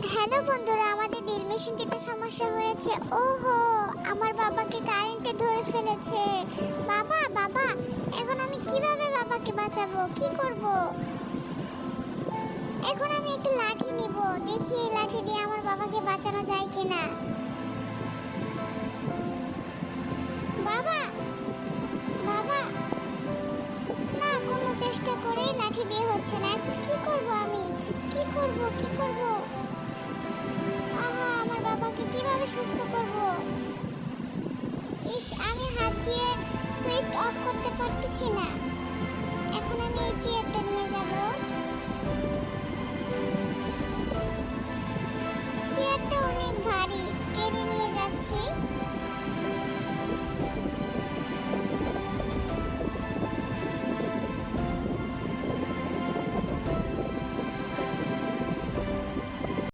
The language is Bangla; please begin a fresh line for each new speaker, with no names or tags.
হ্যালো বন্ধুরা, আমাদের ড্রিল মেশিনটিতে সমস্যা হয়েছে। ওহো, আমার বাবাকে কারেন্টে ধরে ফেলেছে। বাবা বাবা, এখন আমি কিভাবে বাবাকে বাঁচাবো? কি করব? এখন আমি একটা লাঠি নিব, দেখি এই লাঠি দিয়ে আমার বাবাকে বাঁচানো যায় কিনা। বাবা বাবা, না, কোনো চেষ্টা করেই লাঠি দিয়ে হচ্ছে না। এখন কি করব আমি? কি করব কি করব? আহা, আমার বাবাকে কিভাবে সুস্থ করব? ইস, আমি হাত দিয়ে সুইচ অফ করতে পারতেছি না। এখন আমি এই চেয়ারটা নিয়ে যাব। চেয়ারটা অনেক ভারী, টেনে নিয়ে যাচ্ছি।